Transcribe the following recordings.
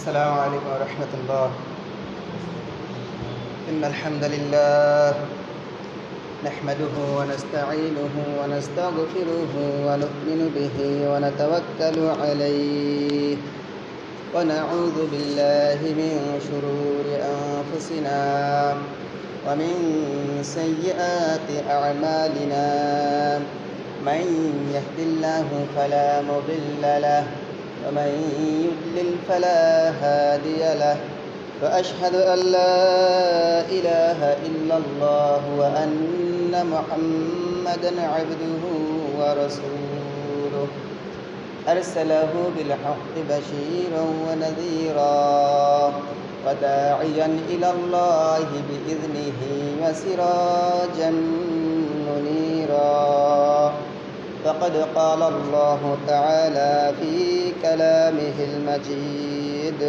السلام عليكم ورحمة الله. إن الحمد لله نحمده ونستعينه ونستغفره ونؤمن به ونتوكل عليه ونعوذ بالله من شرور أنفسنا ومن سيئات أعمالنا. من يهد الله فلا مضل له ومن يضلل فلا هادي له. وأشهد أن لا إله إلا الله وأن محمدا عبده ورسوله أرسله بالحق بشيرا ونذيرا وداعيا إلى الله بإذنه وسراجا منيرا. فقد قال الله تعالى في كلامه المجيد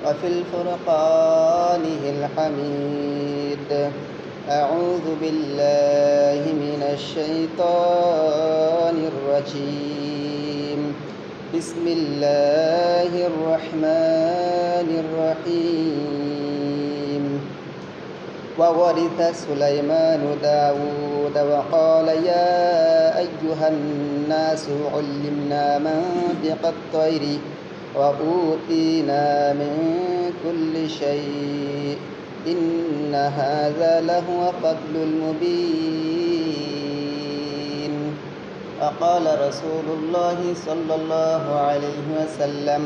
وفي الفرقانه الحميد: أعوذ بالله من الشيطان الرجيم. بسم الله الرحمن الرحيم. وورث سليمان داود وقال يا أيها الناس علمنا منطق الطير وأوتينا من كل شيء إن هذا لهو فضل المبين. وقال رسول الله صلى الله عليه وسلم: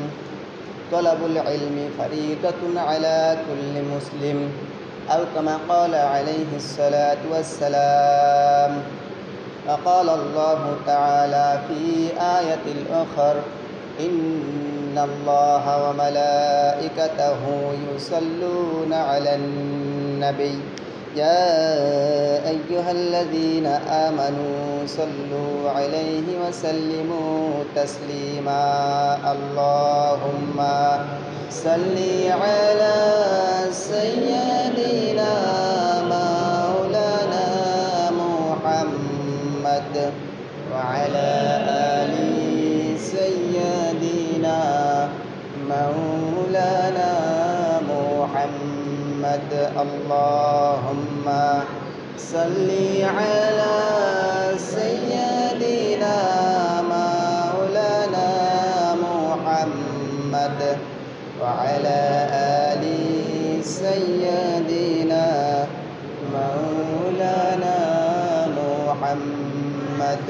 طلب العلم فريضة على كل مسلم، أو كما قال عليه الصلاة والسلام. وقال الله تعالى في آية الأخرى: إن الله وملائكته يصلون على النبي يا أيها الذين آمنوا صلوا عليه وسلموا تسليما. اللهم صل على سيدنا مولانا محمد وعلى آل سيدنا مولانا محمد. اللهم صل على سيدنا مولانا محمد وعلى آل سيدنا مولانا محمد.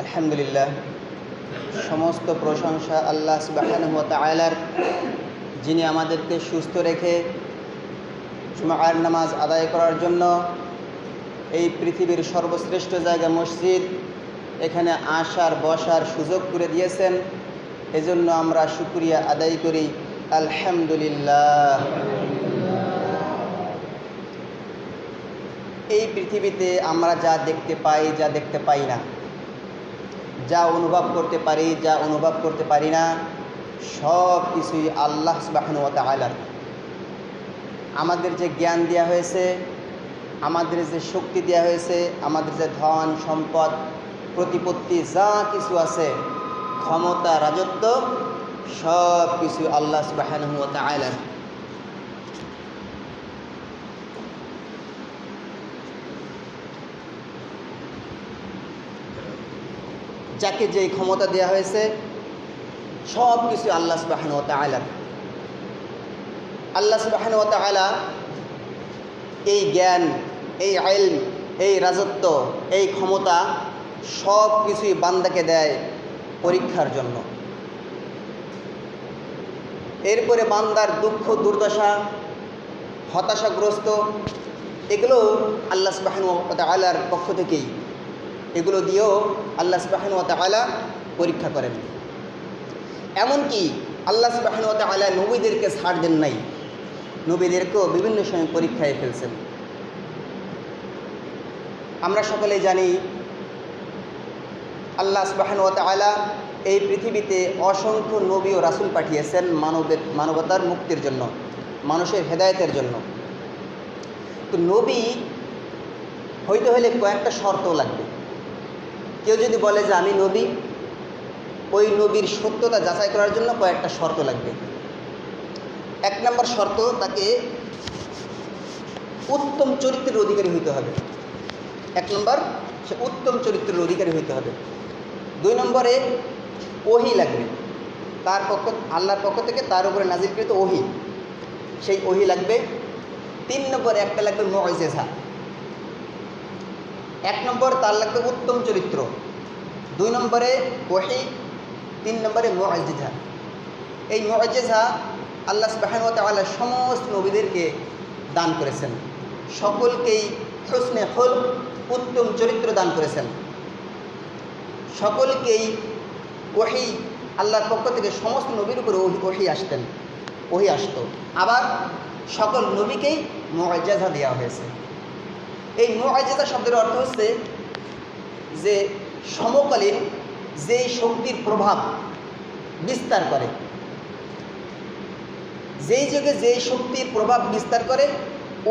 আলহামদুলিল্লাহ, সমস্ত প্রশংসা আল্লাহ সুবহানাহু ওয়া তাআলার, যিনি আমাদেরকে সুস্থ রেখে জুমার নামাজ আদায় করার জন্য এই পৃথিবীর সর্বশ্রেষ্ঠ জায়গা মসজিদ, এখানে আসার বসার সুযোগ করে দিয়েছেন। এজন্য আমরা শুকরিয়া আদায় করি, আলহামদুলিল্লাহ। এই পৃথিবীতে আমরা যা দেখতে পাই, যা দেখতে পাই না, যা অনুভব করতে পারি, যা অনুভব করতে পারি না, সব কিছুই আল্লাহ সুবহানাহু ওয়া তাআলার। আমাদের যে জ্ঞান দেওয়া হয়েছে, আমাদের যে শক্তি দেওয়া হয়েছে, আমাদের যে ধন সম্পদ প্রতিপত্তি যা কিছু আছে, ক্ষমতা রাজত্ব, সব কিছু আল্লাহ সুবহানাহু ওয়া তাআলার। যাকে যে ক্ষমতা দেওয়া হয়েছে, সব কিছু আল্লাহ সুবহানাহু ওয়া তাআলার। আল্লাহ সুবহানাহু ওয়া তাআলা এই জ্ঞান, এই ইলম, এই রাজত্ব, এই ক্ষমতা সব কিছুই বান্দাকে দেয় পরীক্ষার জন্য। এরপরে বান্দার দুঃখ দুর্দশা, হতাশাগ্রস্ত, এগুলো আল্লাহ সুবহানাহু ওয়া তাআলার পক্ষ থেকেই, এগুলো দিয়েও আল্লাহ সুবহানাহু ওয়া তাআলা পরীক্ষা করেন। এমনকি আল্লাহ সুবহানাহু ওয়া তাআলা নবীদেরকে ছাড় দেন নাই, নবীদেরকেও বিভিন্ন সময় পরীক্ষায় ফেলছেন। আমরা সকলেই জানি আল্লাহ সুবহানাহু ওয়া তাআলা এই পৃথিবীতে অসংখ্য নবী ও রাসূল পাঠিয়েছেন মানবতার মুক্তির জন্য, মানুষের হেদায়েতের জন্য। তো নবী হইতে হলে কয়েকটা শর্ত লাগবে। কেউ যদি বলে যে আমি নবী, ওই নবীর সত্যতা যাচাই করার জন্য কয়েকটা শর্ত লাগবে। 1 নম্বর শর্ত, তাকে উত্তম চরিত্রের অধিকারী হইতে হবে। 1 নম্বর, সে উত্তম চরিত্রের অধিকারী হইতে হবে। 2 নম্বরে ওহী লাগবে, তার আল্লাহর পক্ষ থেকে তার উপরে নাজিলকৃত ওহী, সেই ওহী লাগবে। 3 নম্বরে একটা লাগবে মুআজিজা। 1 নম্বর তার লাগবে উত্তম চরিত্র, 2 নম্বরে ওহী, 3 নম্বরে মুআজিজা। এই মুআজিজা আল্লাহ সুবহানাহু ওয়া তাআলা সমস্ত নবীদেরকে দান করেছেন, সকলকেই হুসনে খুলক, উত্তম চরিত্র দান করেছেন, সকলকেই ওহী আল্লাহর পক্ষ থেকে সমস্ত নবীর উপরে ওহী আসতো। আবার সকল নবীকেই মুআজিজা দেওয়া হয়েছে। এই মুআজিজা শব্দের অর্থ হচ্ছে যে সমকালীন যেই শক্তির প্রভাব বিস্তার করে, যেই যুগে যেই শক্তির প্রভাব বিস্তার করে,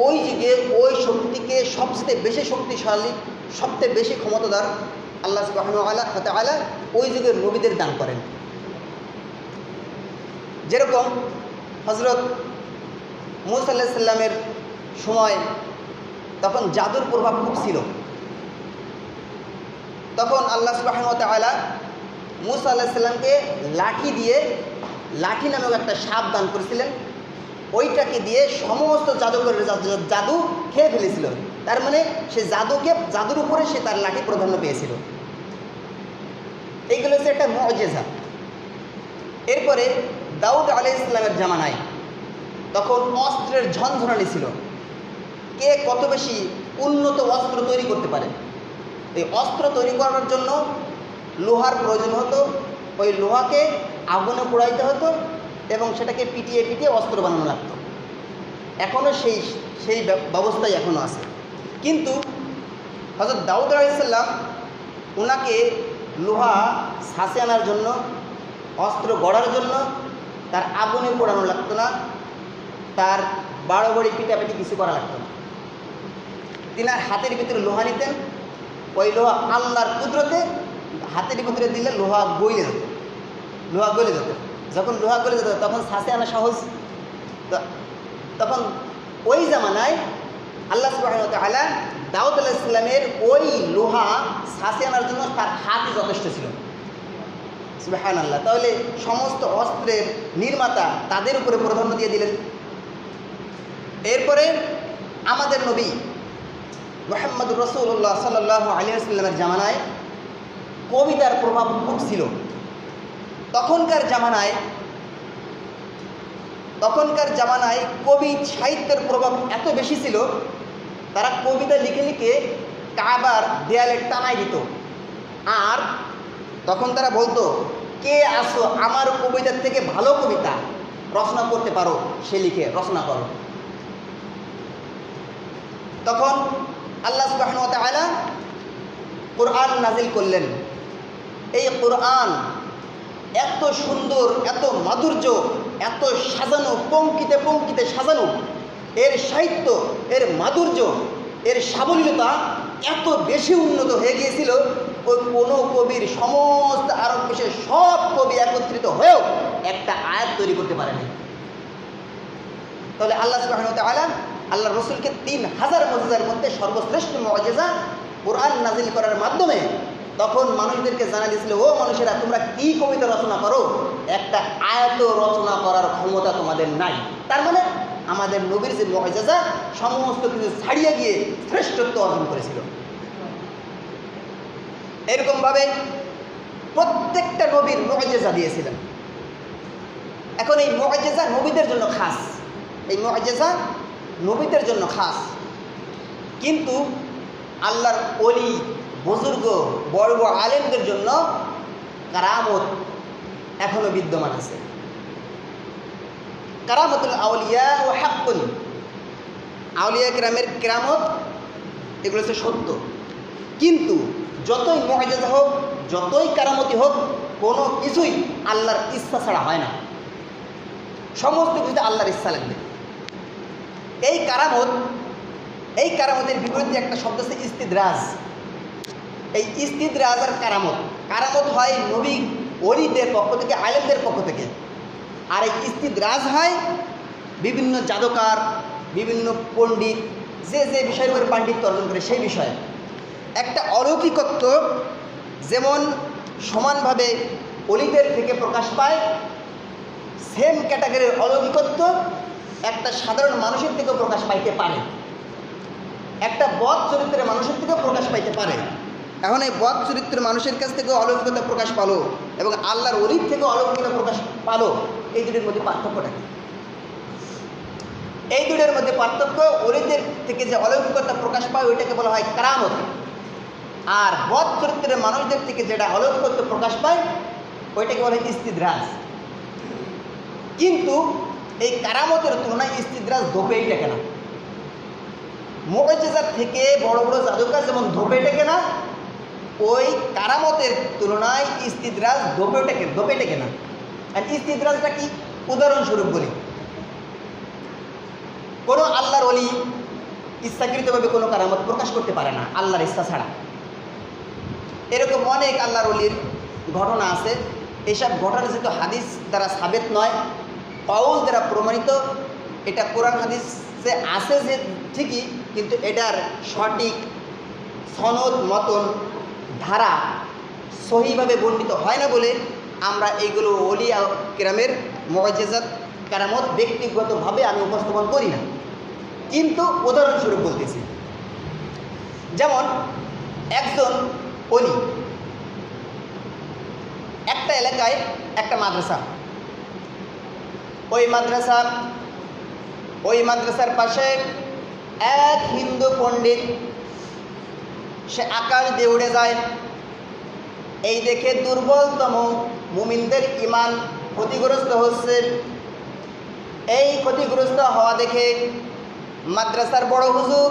ওই যুগে ওই শক্তিকে সবচেয়ে বেশি শক্তিশালী, সবচেয়ে বেশি ক্ষমতাদার আল্লাহ সুবহানাহু ওয়া তাআলা ওই যুগের নবীদের দান করেন। যেরকম হযরত মূসা আলাইহিস সালামের সময় তখন জাদুর প্রভাব খুব ছিল। তখন আল্লাহ সুবহানাহু ওয়া তাআলা মূসা আলাইহিস সালামকে লাঠি নামক একটা সাপ দান করেছিলেন। ওইটাকে দিয়ে সমস্ত জাদুকরের জাদু খেয়ে ফেলেছিল। তার মানে সে জাদুর উপরে সে তার লাঠি প্রাধান্য পেয়েছিল। এইগুলো হচ্ছে একটা মুআজিজা। এরপরে দাউদ আলাইহিস সালামের জামানায় তখন অস্ত্রের ঝনঝনানি ছিল, কে কত বেশি উন্নত অস্ত্র তৈরি করতে পারে। এই অস্ত্র তৈরি করার জন্য লোহার প্রয়োজন হতো, ওই লোহাকে আগুনে পোড়াইতে হতো এবং সেটাকে পিটিয়ে অস্ত্র বানানো লাগতো। এখনও সেই ব্যবস্থাই এখনও আছে। কিন্তু হযরত দাউদ আলাইহিস সালাম, ওনাকে লোহা ছাঁচে আনার জন্য, অস্ত্র গড়ার জন্য তার আগুনে পোড়ানো লাগতো না, তার বাড়ি পিটাপিটি কিছু করা লাগতো না। তিনার হাতের ভিতরে লোহা নিতেন, ওই লোহা আল্লাহর কুদরতে হাতের ভিতরে দিলে লোহা গলে যেত। যখন লোহা গলে যেত তখন ছাঁচে আনা সহজ। তখন ওই জামানায় আল্লাহ সুবহানাহু ওয়া তাআলা দাউদ আলাইহিস সালামের ওই লোহা ছাঁচে আনার জন্য তার হাতই যথেষ্ট ছিল। সুবহানাল্লাহ। তাহলে সমস্ত অস্ত্রের নির্মাতা তাদের উপরে প্রাধান্য দিয়ে দিলেন। এরপরে আমাদের নবী মুহাম্মদুর রাসূলুল্লাহ সাল্লাল্লাহু আলাইহি ওয়াসাল্লামের জামানায় কবিতার প্রভাব খুব ছিল। তখনকার জামানায় কবি সাহিত্যের প্রভাব এত বেশি ছিল, তারা কবিতা লিখে কাবার দেয়ালে টানাই দিত। আর তখন তারা বলতো, কে আসো আমার কবিতার থেকে ভালো কবিতা রচনা করতে পারো, সে লিখে রচনা করো। তখন আল্লাহ সুবহানাহু ওয়া তাআলা কোরআন নাজিল করলেন। এই কোরআন এত সুন্দর, এত মাধুর্য, এত সাজানো, পঙ্ক্তিতে সাজানো, এর সাহিত্য, এর মাধুর্য, এর সাবলীলতা এত বেশি উন্নত হয়ে গিয়েছিল, ওই কোনো কবির সমস্ত আরব দেশের সব কবি একত্রিত হয়েও একটা আয়াত তৈরি করতে পারেনি। তাহলে আল্লাহ সুবহানাহু ওয়া তাআলা আল্লাহ রসুলকে 3000 মুজিজার মধ্যে সর্বশ্রেষ্ঠ মুজিজা কোরআন নাজিল করার মাধ্যমে তখন মানুষদেরকে জানা দিয়েছিল, ও মানুষেরা, তোমরা কি কবিতা রচনা করো, একটা আয়াত রচনা করার ক্ষমতা তোমাদের নাই। তার মানে আমাদের নবীর যে মুজিজা সমস্ত কিছু ছাড়িয়ে গিয়ে শ্রেষ্ঠত্ব অর্জন করেছিল। এরকমভাবে প্রত্যেকটা নবীর মুজিজা দিয়েছিলেন। এখন এই মুজিজা নবীদের জন্য খাস, এই মুজিজা নবীদের জন্য খাস। কিন্তু আল্লাহর ওলি, বুজুর্গ, বড় আলেমদের জন্য কারামত এখনো বিদ্যমান আছে। কারামতুল আউলিয়া ও হাক্কুন, আউলিয়া কিরামের কেরামত এগুলো হচ্ছে সত্য। কিন্তু যতই মুজিজা হোক, যতই কারামতি হোক, কোনো কিছুই আল্লাহর ইচ্ছা ছাড়া হয় না। সমস্ত কিছুতে আল্লাহর ইচ্ছা লাগবে। এই কারামতের বিপরীতে একটা শব্দ আছে ইস্তিদরাজ। এই ইস্তিদরাজ আর কারামত হয় নবী ওলিদের পক্ষ থেকে, আলেমদের পক্ষ থেকে। আর এই ইস্তিদরাজ হয় বিভিন্ন জাদুকার, বিভিন্ন পণ্ডিত, যে যে বিষয়ের উপরে পাণ্ডিত্য অর্জন করে সেই বিষয়ে। একটা অলৌকিকত্ব যেমন সমানভাবে অলিদের থেকে প্রকাশ পায়, সেম ক্যাটাগরির অলৌকিকত্ব একটা সাধারণ মানুষের থেকেও প্রকাশ পাইতে পারে, একটা বদ চরিত্রের মানুষের থেকেও প্রকাশ পাইতে পারে। এখন এই বদ চরিত্রের মানুষের কাছ থেকেও অলৌকিকতা প্রকাশ পালো এবং আল্লাহর অলির থেকেও অলৌকিকতা প্রকাশ পালো, এই দুটির মধ্যে পার্থক্যটা কি? এই দুটির মধ্যে পার্থক্য, অলিদের থেকে যে অলৌকিকতা প্রকাশ পায় ওইটাকে বলা হয় কারামত, আর বদ চরিত্রের মানুষদের থেকে যেটা অলৌকিকত্ব প্রকাশ পায় ওইটাকে বলা হয় ইস্তিদরাজ। কিন্তু এই কারামতের তুলনায় ইস্তিদরাজ ধোপেই টেকে না। মুআজিজার থেকে বড় বড় জাদুকার যেমন ধোপে টেকে না, ওই কারামতের তুলনায় ইস্তিদরাজ ধোপে টেকে না। আর ইস্তিদরাজটা কি? উদাহরণস্বরূপ বলি, কোনো আল্লাহর ওলি ইচ্ছাকৃতভাবে কোনো কারামত প্রকাশ করতে পারে না আল্লাহর ইচ্ছা ছাড়া। এরকম অনেক আল্লাহর ওলির ঘটনা আছে। এইসব ঘটনা যেহেতু হাদিস দ্বারা সাবেত নয়, কাউল দ্বারা প্রমাণিত, এটা কোরআন হাদিসে আছে যে ঠিকই, কিন্তু এটার সঠিক সনদ মতন ধারা সহিভাবে বর্ণিত হয় না বলে আমরা এইগুলো ওলিয়া কেরামের মুআজিজাত কারামত ব্যক্তিগতভাবে আমি উপস্থাপন করি না। কিন্তু উদাহরণস্বরূপ বলতেছি, যেমন একজন ওলি, একটা এলাকায় একটা মাদ্রাসা, ওই মাদ্রাসার পাশে এক হিন্দু পণ্ডিত, সে আকাশ দিয়ে উড়ে যায়। এই দেখে দুর্বলতম মুমিনদের ঈমান ক্ষতিগ্রস্ত হচ্ছে। এই ক্ষতিগ্রস্ত হওয়া দেখে মাদ্রাসার বড় হুজুর,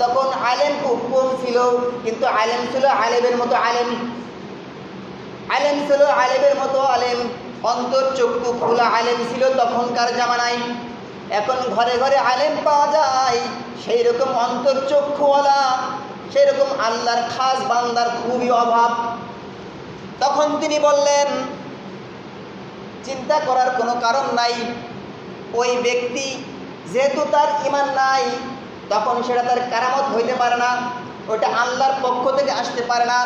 তখন আলেম খুব কম ছিল, কিন্তু আলেম ছিল আলেমের মতো আলেম ছিল আলেমের মতো আলেম, অন্তর চক্ষু খোলা আলেম ছিল তখনকার জামানায়। এখন ঘরে ঘরে আলেম পাওয়া যায়, সেই রকম অন্তর চক্ষুওয়ালা, সেই রকম আল্লাহর খাস বান্দার খুবই অভাব। তখন তিনি বললেন, চিন্তা করার কোনো কারণ নাই, ওই ব্যক্তি যেহেতু তার ঈমান নাই, তখন সেটা তার কারামত হইতে পারে না, ওটা আল্লাহর পক্ষ থেকে আসতে পারে না,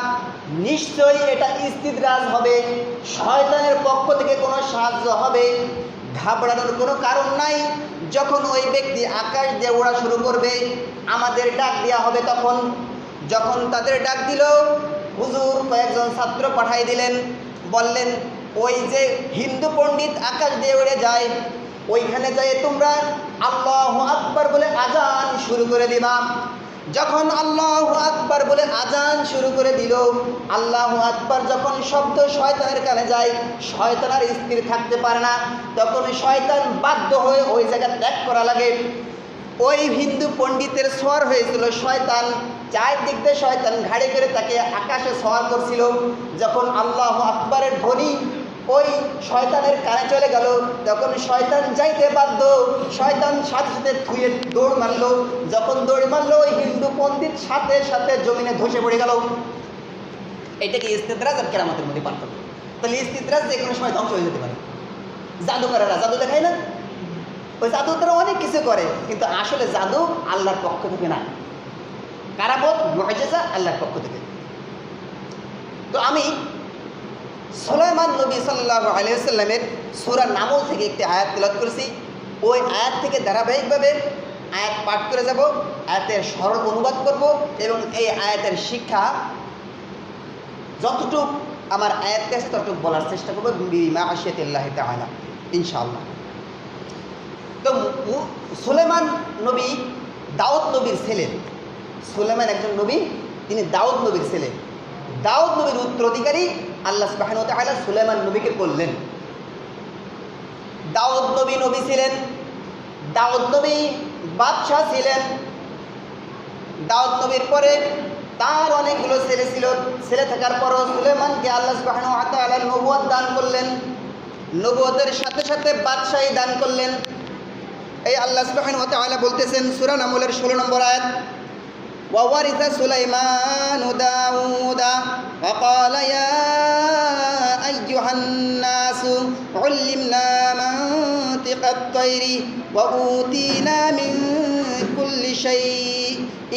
নিশ্চয়ই এটা ইস্তিদরাজ হবে, শয়তানের পক্ষ থেকে কোনো সাহায্য হবে। ঘাবড়ানোর কোনো কারণ নাই। যখন ওই ব্যক্তি আকাশ দিয়ে ওড়া শুরু করবে, আমাদের ডাক দেওয়া হবে। যখন তাদের ডাক দিল, হুজুর কয়েকজন ছাত্র পাঠাই দিলেন, বললেন ওই যে হিন্দু পণ্ডিত আকাশ দিয়ে উড়ে যায়, ওইখানে যাই তোমরা আল্লাহু আকবার বলে আজান শুরু করে দিবা। যখন আল্লাহু আকবার বলে আজান শুরু করে দিল, আল্লাহু আকবার যখন শব্দ শয়তানের কানে যায়, শয়তান আর স্থির থাকতে পারে না, তখন শয়তান বাধ্য হয়ে ওই জায়গা ত্যাগ করা লাগে। ওই হিন্দু পণ্ডিতের সওয়ার হয়েছিল শয়তান, চারদিক দিয়ে শয়তান ঘাড়ে করে তাকে আকাশে সওয়ার করছিল। যখন আল্লাহু আকবারের ধ্বনি ওই শয়তানের কানে চলে গেল, তখন শয়তান যাইতে বাধ্য, শয়তান সাথে সাথে থুয়ে দৌড় মারল। যখন দৌড় মারল, ওই হিন্দু পণ্ডিত সাথে সাথে জমিনে ধসে পড়ে গেল। এটা কি ইস্তিদরাজ আর কেরামতের মধ্যে পার্থক্য? তাহলে ইস্তিদরাজ যে কোনো সময় ধ্বংস হয়ে যেতে পারে। জাদুকরেরা জাদু দেখায় না, ওই জাদু তারা অনেক কিছু করে, কিন্তু আসলে জাদু আল্লাহর পক্ষ থেকে না, কারামত মুআজিজা আল্লাহর পক্ষ থেকে। তো আমি সুলাইমান নবী সাল্লাল্লাহু আলাইহি ওয়াসাল্লামের সূরা নামল থেকে একটি আয়াত তেলাওয়াত করেছি। ওই আয়াত থেকে ধারাবাহিকভাবে আয়াত পাঠ করে যাব, আয়াতের সরল অনুবাদ করব এবং এই আয়াতের শিক্ষা যতটুকু আমার আয়াত কাছে ততটুকু বলার চেষ্টা করব বিমাশিয়াতিল্লাহি তাআলা ইনশাআল্লাহ। তো সুলাইমান নবী দাউদ নবীর ছেলে। সুলাইমান একজন নবী, তিনি দাউদ নবীর ছেলে। দাউদ নবীর উত্তরাধিকারী আল্লাহ সুবহানাহু ওয়া তাআলা সুলাইমান নবীকে বললেন। দাউদ নবী ছিলেন, দাউদ নবী বাদশাহ ছিলেন। দাউদ নবীর পরে তার অনেকগুলো ছেলে ছিল। ছেলে থাকার পরও সুলাইমানকে আল্লাহ সুবহানাহু ওয়া তাআলা নবুয়ত দান করলেন, নবুয়তের সাথে সাথে বাদশাহী দান করলেন। এই আল্লাহ সুবহানাহু ওয়া তাআলা বলতেছেন সূরা নামলের 16 নম্বর আয়াত, وورث سليمان داود وقال يا أيها আইয়ুহান নাসু উল্লিমনা মানতিকাত তায়রি ওয়া উতিনা মিন কুল্লি শাই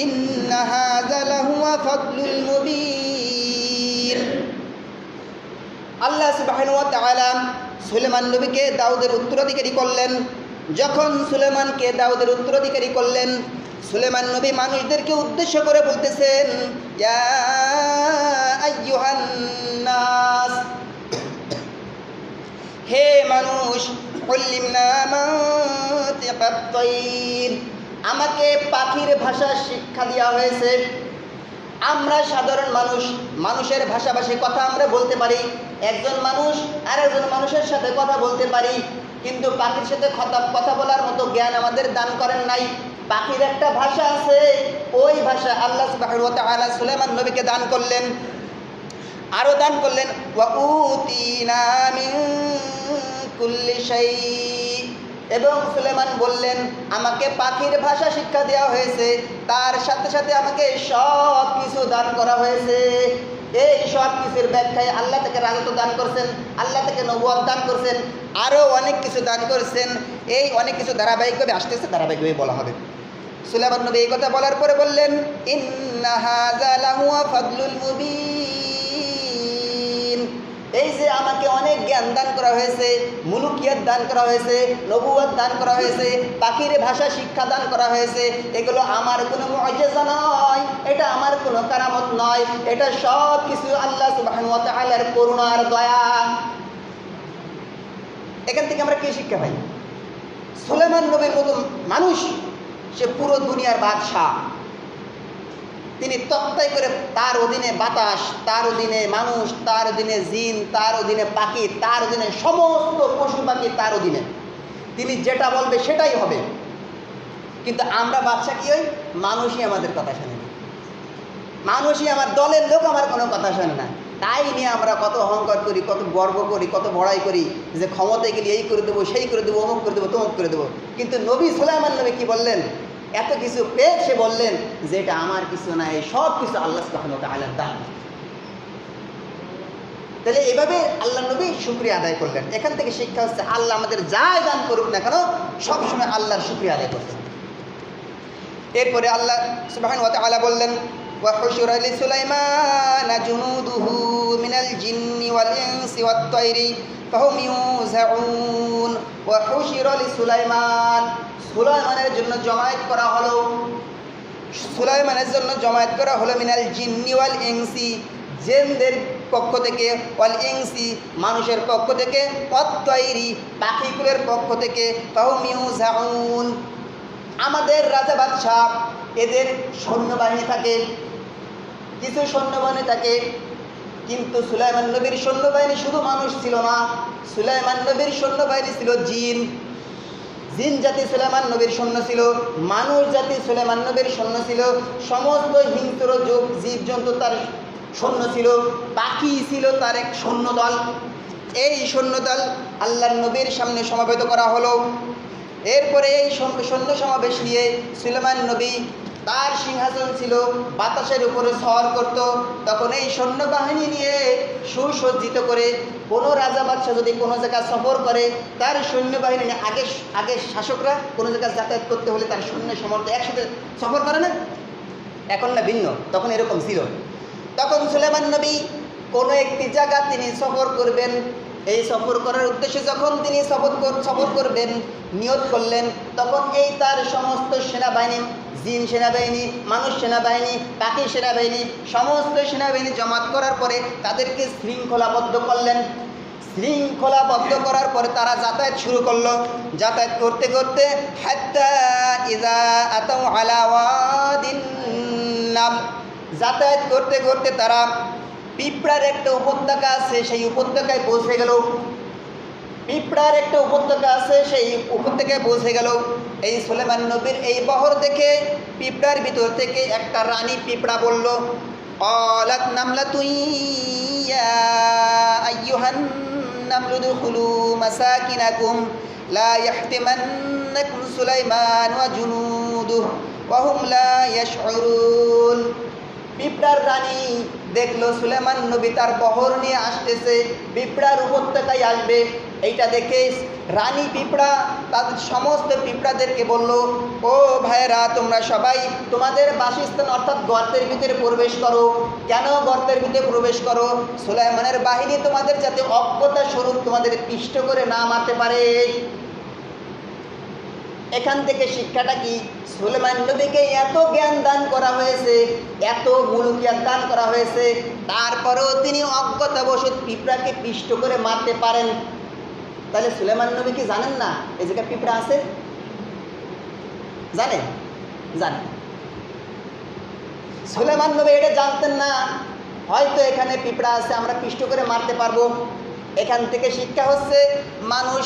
ইন্না হাযা লাহুয়া ফাদলুল মুবিন। আল্লাহ সুবহানাহু ওয়া তাআলা সুলাইমান নবীকে দাউদের উত্তরাধিকারী করলেন। যখন সুলাইমানকে দাউদের উত্তরাধিকারী করলেন, সুলাইমান নবী মানুষদেরকে উদ্দেশ্য করে বলতেছেন, ইয়া আইয়ুহান নাস, হে মানুষ, উল্লিমনা মানতিকাত তায়র, আমাকে পাখির ভাষা শিক্ষা দেওয়া হয়েছে। আমরা সাধারণ মানুষ, মানুষের ভাষাভাষী কথা আমরা বলতে পারি, একজন মানুষ আর একজন মানুষের সাথে কথা বলতে পারি, কিন্তু পাখির সাথে কথা বলার মতো জ্ঞান আমাদের দান করেন নাই। পাখির একটা ভাষা আছে, ওই ভাষা আল্লাহ সুবহানাহু ওয়া তাআলা সুলাইমান নবীকে দান করলেন। আরও দান করলেন, ওয়া উতিনা মিন কুল্লি শাই, এবং সুলাইমান বললেন, আমাকে পাখির ভাষা শিক্ষা দেওয়া হয়েছে, তার সাথে সাথে আমাকে সব কিছু দান করা হয়েছে। এই সব কিছুর ব্যাখ্যায় আল্লাহ তাকে রাজত্ব দান করছেন, আল্লাহ তাকে নবুয়ত দান করছেন, আরও অনেক কিছু দান করছেন। এই অনেক কিছু ধারাবাহিকভাবে আসতেছে, ধারাবাহিকভাবে বলা হবে। সুলাইমান নবী এই কথা বলার পরে বললেন, ইন্না হাযা লাহুয়া ফাদলুল মুবিন, এই যে আমাকে অনেক জ্ঞান দান করা হয়েছে, মুলুকিয়াত দান করা হয়েছে, নবুয়ত দান করা হয়েছে, পাখির ভাষা শিক্ষা দান করা হয়েছে, এগুলো আমার কোনো মুআজিজা নয়, এটা আমার কোনো কারামত নয়, এটা সব কিছু আল্লাহ সুবহানাহু ওয়া তাআলার করুণা আর দয়া। এখান থেকে আমরা কি শিক্ষা পাই? সুলাইমান নবীর মতো মানুষ, সে পুরো দুনিয়ার বাদশাহ, তিনি তক্তাই করে, তার অধীনে বাতাস, তার অধীনে মানুষ, তার অধীনে জিন, তার অধীনে পাখি, তার অধীনে সমস্ত পশু পাখি, তার অধীনে তিনি যেটা বলবে সেটাই হবে। কিন্তু আমরা বাদশা কি হই? মানুষই আমাদের কথা শোনে না, মানুষই আমার দলের লোক আমার কোনো কথা শোনে না। তাই নিয়ে আমরা কত অহংকার করি, কত গর্ব করি, কত বড়াই করি যে ক্ষমতায় গেলে এই করে দেবো, সেই করে দেবো, অমুক করে দেবো, তমুক করে দেবো। কিন্তু নবী সুলাইমান নবী কি বললেন? এত কিছু পেয়ে সে বললেন যে এটা আমার কিছু না, এই সব কিছু আল্লাহ সুবহানাহু ওয়া তাআলার দান। তাহলে এভাবে আল্লাহ নবী শুকরিয়া আদায় করলেন। এখান থেকে শিক্ষা হচ্ছে, আল্লাহ আমাদের যাই দান করুক না কেন, সবসময় আল্লাহর শুকরিয়া আদায় করতে হবে। এরপরে আল্লাহ সুবহানাহু ওয়া তাআলা বললেন, ওয়া হুশিরা লিসুলাইমানা জুনুদুহু মিনাল জিন্নি ওয়াল ইনসি ওয়াত তায়রি ফাহুম ইউযাউন। ওয়া হুশিরা লিসুলাইমান, সুলাইমানের জন্য জমায়েত করা হলো, সুলাইমানের জন্য জমায়েত করা হলো মিনাল জিন্নি ওয়াল ইনসি, জিনদের পক্ষ থেকে, ওয়াল ইনসি মানুষের পক্ষ থেকে, ওয়াত তায়রি পাখিগুলোর পক্ষ থেকে, ফাহুম ইউযাউন। আমাদের রাজা বাদশাহ, এদের সৈন্যবাহিনী থাকে, কিছু সৈন্যবাহিনী থাকে, কিন্তু সুলাইমান নবীর সৈন্যবাহিনী শুধু মানুষ ছিল না, সুলাইমান নবীর সৈন্যবাহিনী ছিল জিন। জিন জাতি সুলাইমান নবীর সৈন্য ছিল, মানুষ জাতি সুলাইমান নবীর সৈন্য ছিল, সমস্ত হিংস্র জীবজন্তু তার সৈন্য ছিল, পাখি ছিল তার এক সৈন্যদল। এই সৈন্যদল আল্লাহর নবীর সামনে সমবেত করা হলো। এরপরে এই সৈন্য সমাবেশ নিয়ে সুলাইমান নবী, তার সিংহাসন ছিল বাতাসের উপরে সওয়ার করত। তখন এই সৈন্যবাহিনী নিয়ে সুসজ্জিত করে, কোনো রাজা বাদশাহ যদি কোনো জায়গায় সফর করে, তার সৈন্যবাহিনী নিয়ে, আগে শাসকরা কোনো জায়গায় যাতায়াত করতে হলে তার সৈন্য সমর্থ একসাথে সফর করে না, এখন না ভিন্ন, তখন এরকম ছিল। তখন সুলাইমান নবী কোনো একটি জায়গা তিনি সফর করবেন, এই সফর করার উদ্দেশ্যে যখন তিনি সফর করবেন নিয়ত করলেন, তখন এই তার সমস্ত সেনাবাহিনী, জিন সেনাবাহিনী, মানুষ সেনাবাহিনী, পাখি সেনাবাহিনী, সমস্ত সেনাবাহিনী জমাত করার পরে তাদেরকে শৃঙ্খলাবদ্ধ করলেন। শৃঙ্খলাবদ্ধ করার পরে তারা যাতায়াত শুরু করলো। যাতায়াত করতে করতে হাত্তা ইযা আতাউ আলা ওয়াদিন নাম, যাতায়াত করতে করতে তারা পিঁপড়ার একটা উপত্যকা আছে, সেই উপত্যকায় পৌঁছে গেল। পিঁপড়ার একটা উপত্যকা আছে, সেই উপত্যকায় পৌঁছে গেল। এই সুলাইমান নবীর এই বহর দেখে পিঁপড়ার ভিতর থেকে একটা রানী পিঁপড়া বলল, ক্বালাত নামলাতুন ইয়া আইয়ুহান নামলু দুখুলু মাসাকিনাকুম লা ইয়াহতিমান্নাকুম সুলাইমান ওয়া জুনুদুহু ওয়া হুম লা ইয়াশউরুন। পিঁপড়ার রানী দেখলো সুলেমান নবী তার বহর নিয়ে আসতেছে, পিঁপড়ার উপত্যকায় আসবে। এইটা দেখে রানী পিঁপড়া তাদের সমস্ত পিঁপড়াদেরকে বলল, ও ভাইয়েরা, তোমরা সবাই তোমাদের বাসস্থান অর্থাৎ গর্তের ভিতরে প্রবেশ করো। কেন গর্তের ভিতরে প্রবেশ করো? সুলাইমানের বাহিনী তোমাদের যাতে অজ্ঞতা স্বরূপ তোমাদের পিষ্ট করে না মারতে পারে। এখান থেকে শিক্ষাটা কি? সুলেমান নবীকে এত জ্ঞান দান করা হয়েছে, এত মুলুকিয়াত দান করা হয়েছে, তারপরেও তিনি অজ্ঞতাবশত পিঁপড়াকে পিষ্ট করে মারতে পারেন। তাহলে সুলেমান নবী কি জানেন না এই জায়গায় পিঁপড়া আছে? জানেন? জানেন। সুলেমান নবী এটা জানতেন না, হয়তো এখানে পিঁপড়া আছে, আমরা পিষ্ট করে মারতে পারবো। এখান থেকে শিক্ষা হচ্ছে, মানুষ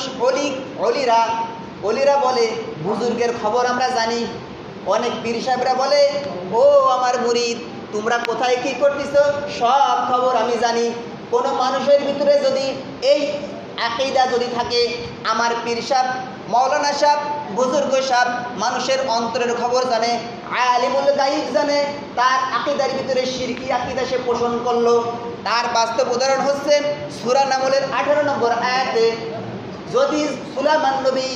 অলিরা বলে বুজুর্গের খবর আমরা জানি। অনেক পীর সাহেবরা বলে, ও আমার মুরিদ, তোমরা কোথায় কি করতেছো সব খবর আমি জানি। কোনো মানুষের ভিতরে যদি এই আকীদা যদি থাকে, আমার পীর সাহেব, মৌলানা সাহেব, বুজুর্গ সাহেব মানুষের অন্তরের খবর জানে, আলিমুল গায়ব জানে, তার আকীদার ভিতরে শিরকি আকীদা সে পোষণ করলো। তার বাস্তব উদাহরণ হচ্ছে সূরা নামলের 18 নম্বর আয়াতে, যদি সুলাইমান নবী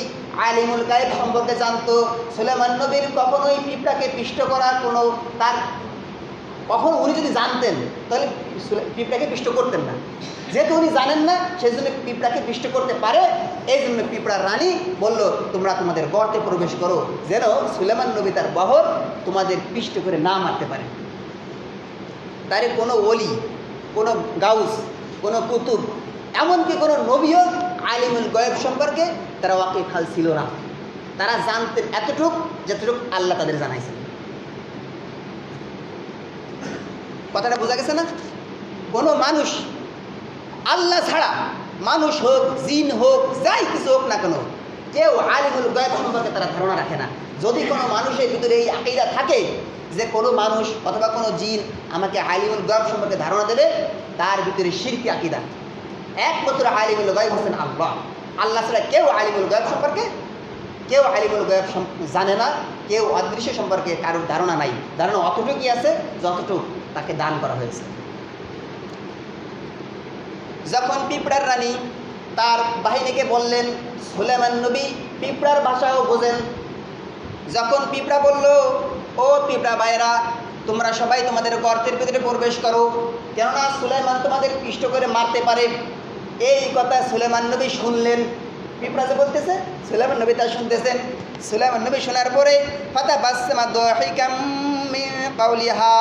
আলিমুল গায়ব সম্পর্কে জানতো, সুলাইমান নবীর কখনোই পিঁপড়াকে পিষ্ট করার কোনো তার কখন উনি যদি জানতেন তাহলে পিঁপড়াকে পিষ্ট করতেন না। যেহেতু উনি জানেন না, সেই জন্য পিঁপড়াকে পিষ্ট করতে পারে। এই জন্য পিঁপড়ার রানী বলল, তোমরা তোমাদের গর্তে প্রবেশ করো, যেন সুলাইমান নবী তার বহর তোমাদের পিষ্ট করে না মারতে পারে। তারে কোনো ওলি, কোনো গাউস, কোনো কুতুব, এমনকি কোনো নবীও আলিমুল গায়ব সম্পর্কে তারা ওয়াকিফাল ছিল না। তারা জানতেন এতটুক যতটুক আল্লাহ তাদের জানাইছেন। কথাটা বোঝা গেছে না? কোনো মানুষ আল্লাহ ছাড়া, মানুষ হোক, জিন হোক, যাই কিছু হোক না কেন, কেউ আলিমুল গায়ব সম্পর্কে তারা ধারণা রাখে না। যদি কোনো মানুষের ভিতরে এই আকীদা থাকে যে কোনো মানুষ অথবা কোনো জিন আমাকে আলিমুল গায়ব সম্পর্কে ধারণা দেবে, তার ভিতরে শিরকি আকীদা। একমাত্র আলিমুল গায়ব হচ্ছেন আল্লাহ। আল্লাহ ছাড়া কেউ আলিমুল গায়ব সম্পর্কে, কেউ আলিমুল গায়ব জানে না, কেউ অদৃশ্য সম্পর্কে কারোর ধারণা নাই। ধারণা অতটুকুই আছে যতটুকু তাকে দান করা হয়েছে। যখন পিঁপড়ার রানী তার বাহিনীকে বললেন, সুলাইমান নবী পিঁপড়ার ভাষাও বোঝেন। যখন পিঁপড়া বলল, ও পিঁপড়া ভাইয়েরা, তোমরা সবাই তোমাদের গর্তের ভিতরে প্রবেশ করো, কেননা সুলাইমান তোমাদের পিষ্ট করে মারতে পারে। এই কথা সুলাইমান নবী শুনলেন। পিঁপড়া যে বলতেছে, সুলাইমান নবী তা শুনতেছেন। সুলাইমান নবী শোনার পরে ফাতাবাসসামা দাহিকাম মিন কাওলিহা,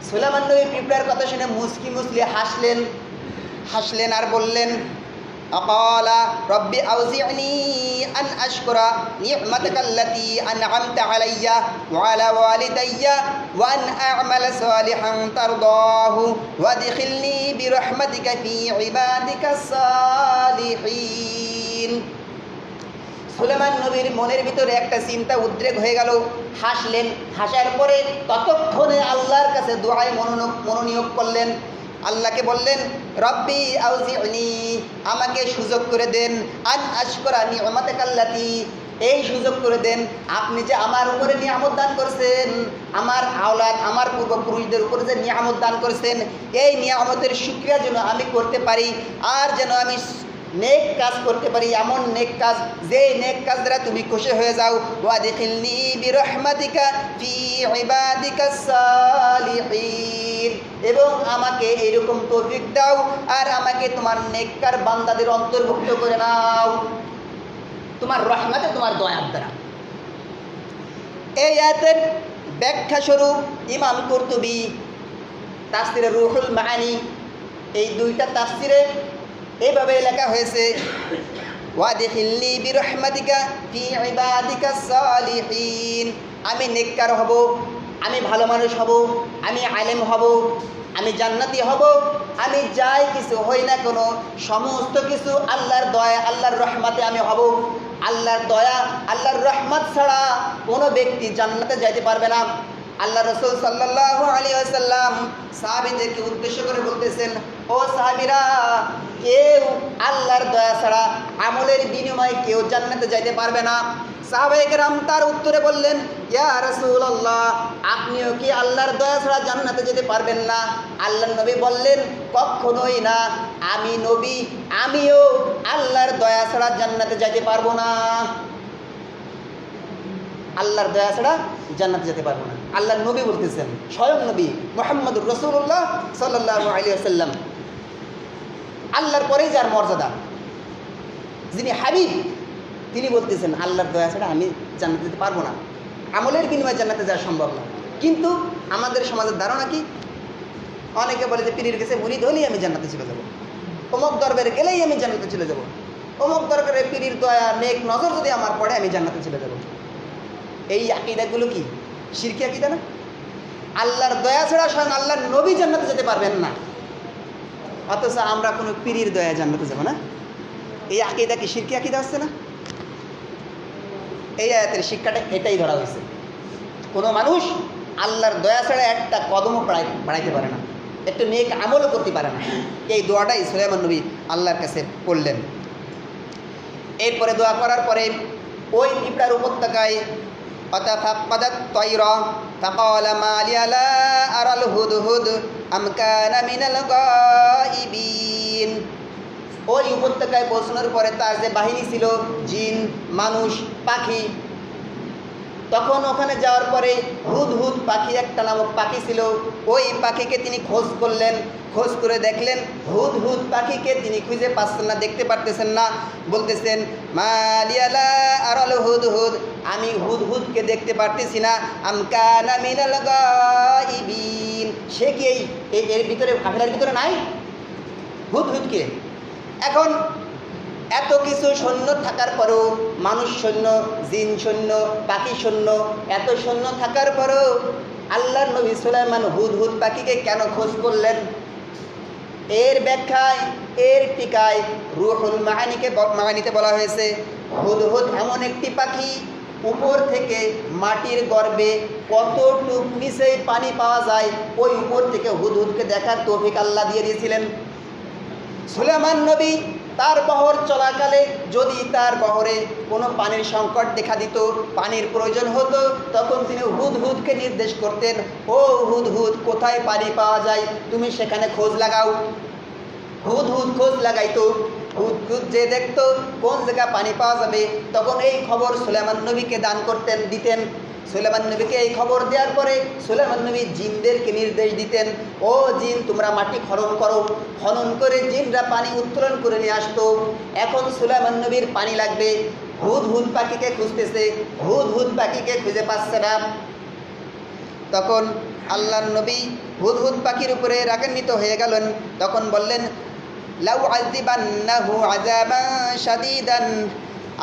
সুলাইমান নবী পিঁপড়ার কথা শুনে মুচকি মুচকি হাসলেন আর বললেন, আকালা রব্বি আউজি'নি আন আশকুরা নি'মাতাকাল্লাতী আন'আমতা আলাইয়া ওয়া আলা ওয়ালিদাইয়া ওয়া আন আ'মালা সালিহান তারদাহু ওয়াদখিলনি বিরহমাতিকা ফি ইবাদিকাস সালিহিন। সুলাইমান নবীর মনের ভিতরে একটা চিন্তা উদ্রেক হয়ে গেল। হাসলেন। হাসার পরে ততক্ষণে আল্লাহর কাছে দোয়ায় মনোনিয়োগ করলেন। আল্লাহকে বললেন, রব্বি আউজি'নি, আমাকে সুযোগ করে দেন, আন আশকুরা নি'মাতাকাল্লাতী, এই সুযোগ করে দেন আপনি যে আমার উপরে নিয়ামত দান করেছেন, আমার আওলাদ, আমার পূর্বপুরুষদের উপরে যে নিয়ামত দান করেছেন, এই নিয়ামতের শুকরিয়া যেন আমি করতে পারি, আর যেন আমি নেক কাজ করতে পারি, এমন নেক কাজ যে নেক কাজ দ্বারা তুমি খুশি হয়ে যাও। ওয়াদখিলনি বিরহমাতিকা ফি ইবাদিকাস সালিহিন, এবং আমাকে এইরকম তৌফিক দাও আর আমাকে তোমার নেককার বান্দাদের অন্তর্ভুক্ত করে নাও তোমার রহমতে, তোমার দয়ার দ্বারা। এই আয়াতের ব্যাখ্যা স্বরূপ ইমাম কুরতুবী তাফসিরে রুহুল মাআনি, এই দুইটা তাফসিরে এইভাবে লেখা হয়েছে, ওয়াদখিলনি বিরহমাতিকা ফি ইবাদিকাস সালিহিন, আমি নেককার হব, আমি ভালো মানুষ হব, আমি আলেম হব, আমি জান্নাতি হব, আমি যাই কিছু হই না কোনো সমস্ত কিছু আল্লাহর দয়া, আল্লাহর রহমতে আমি হব। আল্লাহর দয়া, আল্লাহর রহমত ছাড়া কোনো ব্যক্তি জান্নাতে যাইতে পারবে না। আল্লাহ রাসূল সাল্লাল্লাহু আলাইহি ওয়াসাল্লাম সাহাবীদেরকে উদ্দেশ্য করে বলতেছেন, ও সাহাবীরা, কেউ আল্লাহর দয়া ছাড়া আমলের বিনিময়ে কেউ জান্নাতে যাইতে পারবে না। সাহাবায়ে কেরাম তার উত্তরে বললেন, ইয়া রাসূলুল্লাহ, আপনিও কি আল্লাহর দয়া ছাড়া জান্নাতে যেতে পারবেন না? আল্লাহর নবী বললেন, কখনোই না, আমি নবী, আমিও আল্লাহর দয়া ছাড়া জান্নাতে যেতে পারবো না। আল্লাহর দয়া ছাড়া জান্নাতে যেতে পারবো না, আল্লাহর নবী বলতেছেন, স্বয়ং নবী মুহাম্মদুর রাসূলুল্লাহ সাল্লাল্লাহু আলাইহি ওয়াসাল্লাম, আল্লাহর পরেই যার মর্যাদা, যিনি হাবিব, তিনি বলতেছেন আল্লাহর দয়া ছাড়া আমি জান্নাতে যেতে পারবো না, আমলের বিনিময়ে জান্নাতে যাওয়া সম্ভব না। কিন্তু আমাদের সমাজের ধারণা কি? অনেকে বলে যে পীরের কাছে মুরিদ হলেই আমি জান্নাতে চলে যাব, অমুক দরবারে গেলেই আমি জান্নাতে চলে যাব, অমুক দরবারে পীরের দয়া নেক নজর যদি আমার পড়ে আমি জান্নাতে চলে যাব। এই আকীদাগুলো কি শিরকি আকীদা না? আল্লাহর দয়া ছাড়া স্বয়ং আল্লাহর নবী জান্নাতে যেতে পারবেন না, অথচ আমরা কোনো পীরের দয়া জান্নাতে যাব না। এই আকীদা কি শিরকি আকীদা হচ্ছে না? এই আয়াতের শিক্ষাটা এটাই ধরা হয়েছে, কোনো মানুষ আল্লাহর দয়া ছাড়া একটা কদমও বাড়াইতে পারে না, একটু নেক আমলও করতে পারে না। এই দোয়াটাই সুলাইমান নবী আল্লাহর কাছে পড়লেন। এরপরে দোয়া করার পরে ওই পিঁপড়ার উপত্যকায় ফাতাফাক্কাদাত তায়রা ফাকালা মা লিয়া লা আরাল হুদহুদ আম কানা মিনাল গায়িবিন। ওই উপত্যকায় পৌঁছানোর পরে তার যে বাহিনী ছিল, জিন, মানুষ, পাখি, তখন ওখানে যাওয়ার পরে হুদহুদ পাখি একটা নামক পাখি ছিল, ওই পাখিকে তিনি খোঁজ করলেন, খোঁজ করে দেখলেন হুদহুদ পাখিকে তিনি খুঁজে পাচ্ছেন না, দেখতে পারতেছেন না, বলতেছেন মা লিয়া লা আরাল হুদহুদ, আমি হুদহুদকে দেখতে পারতেছি না, আম কানা মিনাল গায়িবিন, সে কি এর ভিতরে কাফেলার ভিতরে নাই হুদহুদকে? এখন এত কিছু সৈন্য থাকার পরেও, মানুষ সৈন্য, জিন সৈন্য, পাখি সৈন্য, এত সৈন্য থাকার পরেও আল্লাহর নবী সুলাইমান হুদহুদ পাখিকে কেন খোঁজ করলেন? এর ব্যাখ্যায়, এর টিকায় রুহুল মাআনিতে বলা হয়েছে, হুদহুদ এমন একটি পাখি, উপর থেকে মাটির গর্ভে কতটুক নিচে পানি পাওয়া যায়, ওই উপর থেকে হুদহুদকে দেখার তৌফিক আল্লাহ দিয়ে দিয়েছিলেন। সুলাইমান নবী তার বহর চলাকালে যদি তার বহরে কোনো পানির সংকট দেখা দিত, পানির প্রয়োজন হতো, তখন তিনি হুদহুদকে নির্দেশ করতেন, ও হুদহুদ, কোথায় পানি পাওয়া যায় তুমি সেখানে খোঁজ লাগাও। হুদহুদ খোঁজ লাগাইতো, হুদহুদ যে দেখতো কোন জায়গায় পানি পাওয়া যাবে, তখন এই খবর সুলাইমান নবীকে দিতেন। সুলাইমান নবীকে এই খবর দেওয়ার পরে সুলাইমান নবী জিনদেরকে নির্দেশ দিতেন, ও জিন, তোমরা মাটি খনন করো, খনন করে জিনরা পানি উত্তোলন করে নিয়ে আসতো। এখন সুলাইমান নবীর পানি লাগবে, হুদহুদ পাখিকে খুঁজতেছে, হুদহুদ পাখিকে খুঁজে পাচ্ছে না। তখন আল্লাহর নবী হুদহুদ পাখির উপরে রাগান্বিত হয়ে গেলেন, তখন বললেন, লাউ আযিবান্নাহু আযাবান শাদীদান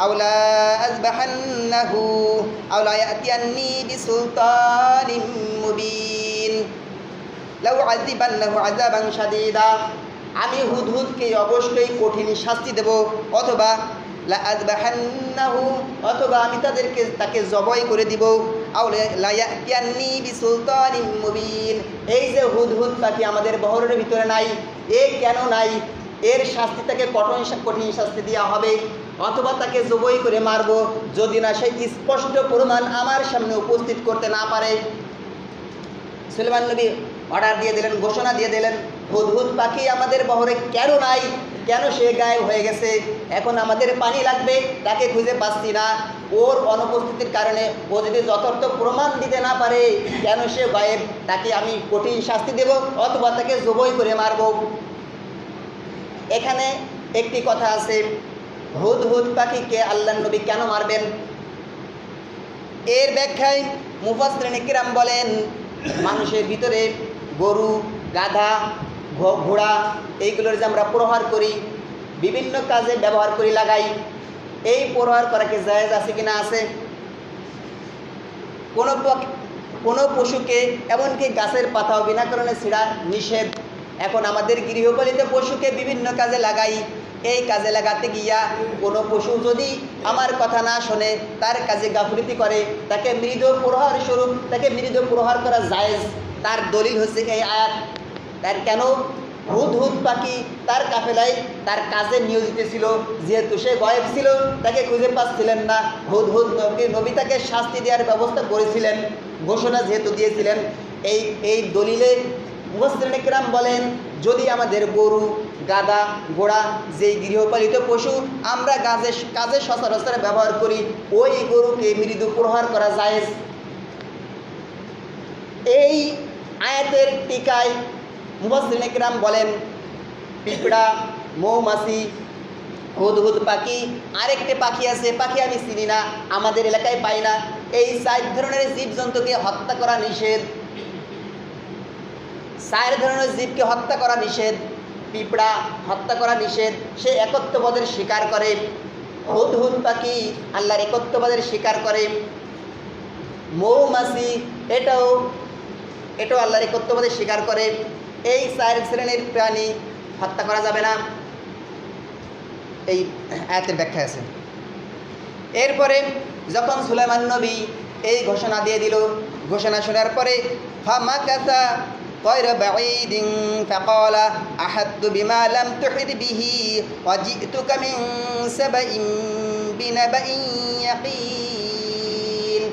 আও লা আযবাহান্নাহু আও লা ইয়াতিয়ান্নি বিসুলতানিম মুবিন। লাউ আযিবান্নাহু আযাবান শাদীদা, আমি হুদহুদকে অবশ্যই কঠিন শাস্তি দেব, অথবা লা আযবাহান্নাহু, অথবা আমি তাকে জবাই করে দিব, আও লা ইয়াতিয়ান্নি বিসুলতানিম মুবিন। এই যে হুদহুদ পাখি আমাদের বহরের ভিতরে নাই, এই কেন নাই? এর শাস্তি তাকে কঠিন শাস্তি দেওয়া হবে, অথবা তাকে জবাই করে মারব, যদি না সেই স্পষ্ট প্রমাণ আমার সামনে উপস্থিত করতে না পারে। সুলাইমান নবী অর্ডার দিয়ে দিলেন, ঘোষণা দিয়ে দিলেন, হুদহুদ পাখি আমাদের বহরে কেন নাই, কেন সে গায়েব হয়ে গেছে, এখন আমাদের পানি লাগবে, তাকে খুঁজে পাচ্ছি না, ওর অনুপস্থিতির কারণে ও যদি যথার্থ প্রমাণ দিতে না পারে কেন সে গায়েব, তাকে আমি কঠিন শাস্তি দেব, অথবা তাকে জবাই করে মারব। এখানে একটি কথা আছে, হুদহুদ পাখিকে আল্লাহর নবী কেন মারবেন? এর ব্যাখ্যায় মুফাসসিরিন কিরাম বলেন, মানুষের ভিতরে গরু, গাধা, ঘোড়া, এইগুলোর যে আমরা প্রহার করি, বিভিন্ন কাজে ব্যবহার করি, লাগাই, এই প্রহার করা কি জায়েজ আছে কিনা? আছে। কোনো পশুকে, এমনকি গাছের পাতাও বিনা কারণে ছিঁড়া নিষেধ। এখন আমাদের গৃহপালিত পশুকে বিভিন্ন কাজে লাগাই, এই কাজে লাগাতে গিয়া কোনো পশু যদি আমার কথা না শোনে, তার কাজে গাফিলতি করে, তাকে মৃদু প্রহার স্বরূপ তাকে মৃদু প্রহার করা জায়েজ। তার দলিল হচ্ছে এই আয়াত। তার কেন? হুদহুদ পাখি তার কাফেলায় তার কাজে নিয়োজিত ছিল, যেহেতু সে গায়েব ছিল তাকে খুঁজে পাচ্ছিলেন না। হুদহুদ নবী তাকে শাস্তি দেওয়ার ব্যবস্থা করেছিলেন, ঘোষণা যেহেতু দিয়েছিলেন। এই দলিলে মুফাসসিরিন ইকরাম বলেন, যদি আমাদের গরু, গাধা, ঘোড়া, যেই গৃহপালিত পশু আমরা কাজে সচরাচর ব্যবহার করি, ওই গরুকে মৃদু প্রহার করা জায়েজ। এই আয়াতের টিকায় মুফাসসিরিন ইকরাম বলেন, পিঁপড়া, মৌমাছি, হুদহুদ পাখি, আরেকটি পাখি আছে, পাখি আমি চিনি না, আমাদের এলাকায় পাই না, এই 4 ধরনের জীবজন্তুকে হত্যা করা নিষেধ। 4 ধরনের জীবকে হত্যা করা নিষেধ। পিঁপড়া হত্যা করা নিষেধ, সে একত্ববাদের স্বীকার করে। হুদহুদ পাখি আল্লাহর একত্ববাদের স্বীকার করে। মৌমাছি এটাও আল্লাহর একত্ববাদের স্বীকার করে। এই 4 শ্রেণীর প্রাণী হত্যা করা যাবে না, এই আয়াতের ব্যাখ্যা আছে। এরপরে যখন সুলাইমান নবী এই ঘোষণা দিয়ে দিল, ঘোষণা শোনার পরে ফামাকাসা غير بعيد فقال أحطت بما لم تحط به وجئتك من سبأ بنبأ يقين।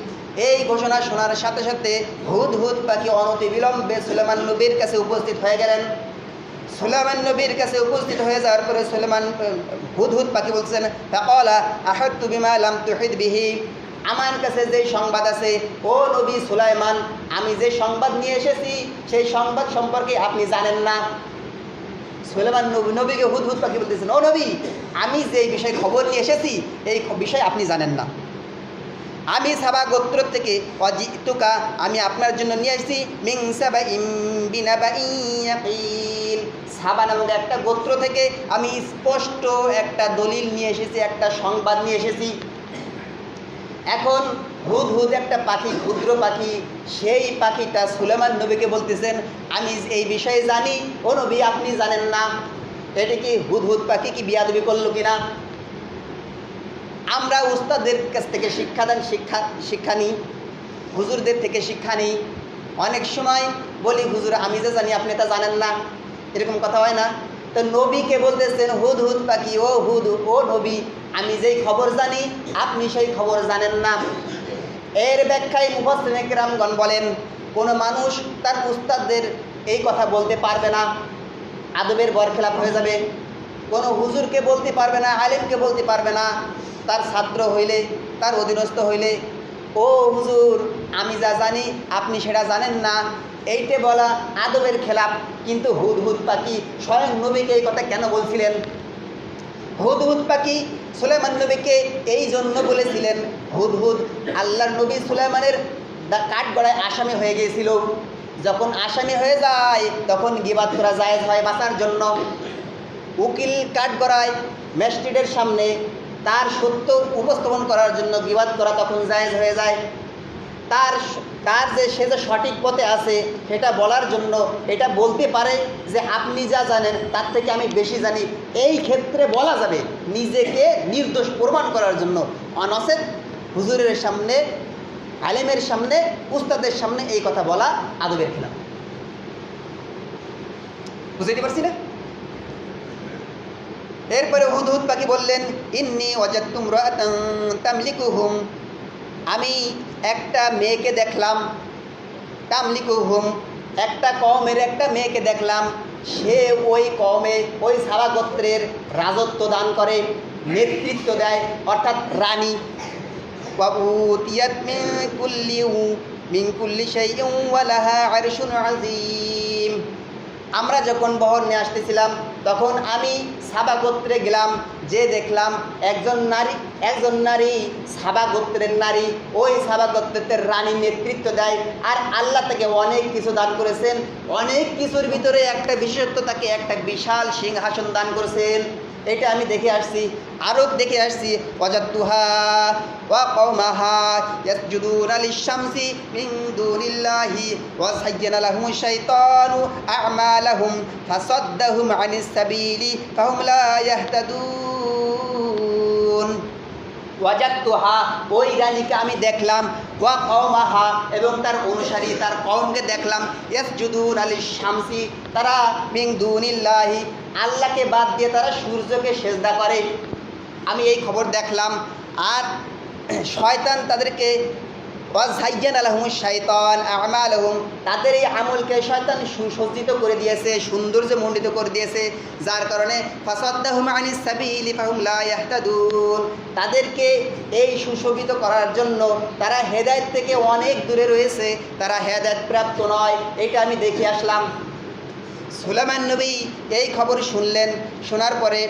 এই ঘোষণা শোনার সাথে সাথে হুদহুদ পাখি অনতিবিলম্বে সুলাইমান নবীর কাছে উপস্থিত হয়ে গেলেন। সুলাইমান নবীর কাছে উপস্থিত হয়ে যাওয়ার পরে হুদহুদ পাখি বলছেন, ফাকালা আহাত্তু বিমা লাম তুহিত বিহি, আমার কাছে যে সংবাদ আছে ও নবী সুলাইমান, আমি যে সংবাদ নিয়ে এসেছি সেই সংবাদ সম্পর্কে আপনি জানেন না। সুলাইমান নবীকে হুদহুদ পাখি বলতেছেন, ও নবী, আমি যে বিষয়ে খবর নিয়ে এসেছি এই বিষয় আপনি জানেন না। আমি সাবা গোত্র থেকে অজিতুকা, আমি আপনার জন্য নিয়ে এসেছি মিন সাবাইন বিনাবাইন ইয়াকিন, সাবা নামক একটা গোত্র থেকে আমি স্পষ্ট একটা দলিল নিয়ে এসেছি, একটা সংবাদ নিয়ে এসেছি। এখন হুদহুদ একটা পাখি, ক্ষুদ্র পাখি, সেই পাখিটা সুলাইমান নবীকে বলতেছেন, আমি এই বিষয়ে জানি, ও নবী আপনি জানেন না। এটি কি হুদহুদ পাখি কি বিয়াদবি করলো কিনা? আমরা উস্তাদের কাছ থেকে শিক্ষা নিই, হুজুরদের থেকে শিক্ষা নিই। অনেক সময় বলি, হুজুর আমি যে জানি আপনি তা জানেন না, এরকম কথা হয় না? তো নবীকে বলতেছেন হুদহুদ পাখি, ও নবী, আমি যেই খবর জানি আপনি সেই খবর জানেন না। এর ব্যাখ্যায় মুফাসসিরিন ইকরামগণ বলেন, কোনো মানুষ তার উস্তাদদের এই কথা বলতে পারবে না, আদবের বরখেলাপ হয়ে যাবে। কোনো হুজুরকে বলতে পারবে না, আলেমকে বলতে পারবে না, তার ছাত্র হইলে, তার অধীনস্থ হইলে, ও হুজুর আমি যা জানি আপনি সেটা জানেন না, এইটে বলা আদবের খেলাপ। কিন্তু হুদহুদ পাখি স্বয়ং নবীকে এই কথা কেন বলছিলেন? হুদহুদ পাখি সুলাইমান নবীকে এই জন্য বলেছিলেন, হুদহুদ আল্লাহর নবী সুলাইমানের কাঠগড়ায় আসামি হয়ে গিয়েছিল। যখন আসামি হয়ে যায় তখন গীবাত করা জায়েজ হয় বাঁচার জন্য। উকিল কাঠগড়ায় ম্যাজিস্ট্রেটের সামনে তার সত্য উপস্থাপন করার জন্য গীবাত করা তখন জায়েজ হয়ে যায়। সে যে সঠিক পথে আছে সেটা বলার জন্য এটা বলতে পারে যে আপনি যা জানেন তার থেকে আমি বেশি জানি, এই ক্ষেত্রে বলা যাবে, নিজেকে নির্দোষ প্রমাণ করার জন্য। অনসেত হুজুরের সামনে, আলেমের সামনে, উস্তাদের সামনে এই কথা বলা আদবের খেলাফ। বুঝতে পারছি না? এরপরে হুদহুদ পাখি বললেন, ইন্নী ওয়াজাদতু ইমরাআতান তামলিকুহুম, আমি একটা মেয়েকে দেখলাম, তামলিকুহুম একটা কওমের একটা মেয়েকে দেখলাম, সে ওই কওমে, ওই সাবা গোত্রের রাজত্ব দান করে, নেতৃত্ব দেয়, অর্থাৎ রানী। ওয়া উতিয়াত মিন কুল্লি শাইইন ওয়া লাহা আরশুন আযীম। আমরা যখন বহর নিয়ে আসতেছিলাম তখন আমি সাবা গোত্রে গেলাম, যে দেখলাম একজন নারী সাবা গোত্রের নারী, ওই সাবা গোত্রের রানী নেতৃত্ব দেয়। আর আল্লাহ তাকে অনেক কিছু দান করেছেন, অনেক কিছুর ভিতরে একটা বিশেষত্ব, তাকে একটা বিশাল সিংহাসন দান করেছেন। এটা আমি দেখে আসছি। আরও দেখে আসছি, ওয়াজাদতুহা ওয়া কওমাহা ইয়াসজুদুনা লিশ-শামসি মিন দুনিল্লাহি ওয়া যায়্যানা লাহুমুশ শাইতানু আ'মালাহুম ফাসাদ্দাহুম আনিস সাবিলি ফাহুম লা ইয়াহতাদুন। ওয়াজাদতুহা, ওই রানীকে আমি দেখলাম, ওয়া কওমাহা, এবং তার অনুসারী তার কওমকে দেখলাম, ইয়াসজুদুনা লিশ-শামসি, তারা মিন দুনিল্লাহি, আল্লাহকে বাদ দিয়ে তারা সূর্যকে সেজদা করে। আমি এই খবর দেখলাম। আর শয়তান তাদেরকে ওয়াজাইয়ানা লাহুমুশ শাইতান আমালাহুম, তাদের এই আমলকে শয়তান সুসজ্জিত করে দিয়েছে, সৌন্দর্যমণ্ডিত করে দিয়েছে, যার কারণে ফাসাদ্দাহুম আনিস সাবিলি ফাহুম লা ইয়াহতাদুন, তাদেরকে এই সুশোভিত করার জন্য তারা হেদায়েত থেকে অনেক দূরে রয়েছে, তারা হেদায়েত প্রাপ্ত নয়। এটা আমি দেখে আসলাম। সুলাইমান নবী এই খবর শুনলেন। শোনার পরে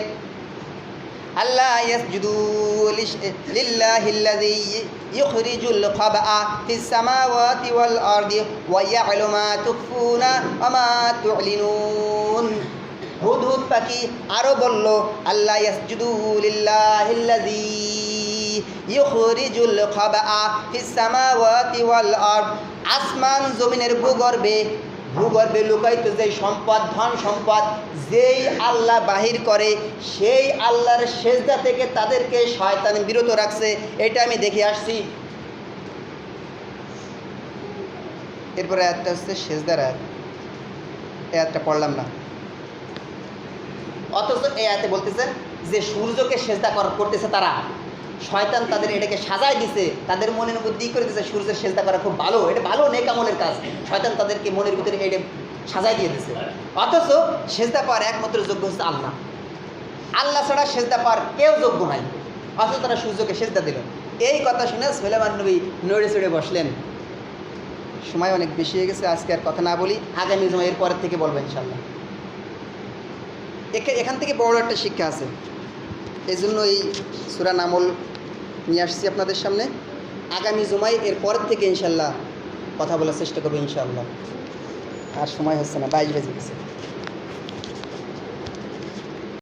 আল্লাহ ইয়াসজুদু লিল্লাহিল্লাযী ইখরিজুল খাবআ ফিস সামাওয়াতি ওয়াল আরদি ওয়া ইয়া'লামু মা তুখফুনা ওয়া মা তু'লিনুন। হুদহুদ পাখি আরও বলল, আল্লাহ ইয়াসজুদু লিল্লাহিল্লাযী ইখরিজুল খাবআ ফিস সামাওয়াতি ওয়াল আরদ, আসমান জমিনের ভূগর্ভে লুকায়িত যে সম্পদ, ধন সম্পদ, যেই আল্লাহ বাহির করে, সেই আল্লাহর সেজদা থেকে তাদেরকে শয়তান বিরত রাখছে। এটা আমি দেখে আসছি। এরপরে আয়াতটা হচ্ছে সেজদার আয়াত, এই আয়াতটা পড়লাম না। অথচ এই আয়াতে বলতেছেন যে সূর্যকে সেজদা করতেছে তারা, শয়তান তাদের এটাকে সাজায় দিছে, তাদের মনের বুদ্ধি করে দিয়েছে সূর্যের সেজদা করা খুব ভালো, এটা ভালো নেক আমলের কাজ। শয়তান তাদেরকে মনের ভিতরে এটা সাজায় দিয়ে দিছে। অথচ সেজদা পাওয়ার একমাত্র যোগ্য হচ্ছে আল্লাহ, আল্লাহ ছাড়া সেজদা পাওয়ার কেউ যোগ্য নাই। অথচ তারা সূর্যকে সেজদা দিল। এই কথা শুনে সুলাইমান নবী নড়ে চড়ে বসলেন। সময় অনেক বেশি হয়ে গেছে, আজকে আর কথা না বলি, আগামী সময় এর পরের থেকে বলবো ইনশাল্লাহ। এখান থেকে বড় একটা শিক্ষা আছে, এই জন্য এই সূরা নামল নিয়ে আসছি আপনাদের সামনে। আগামী জুমায় এর পরের থেকে ইনশাল্লাহ কথা বলার চেষ্টা করবো ইনশাআল্লাহ। আর সময় হচ্ছে না, 22 বেজে গেছে।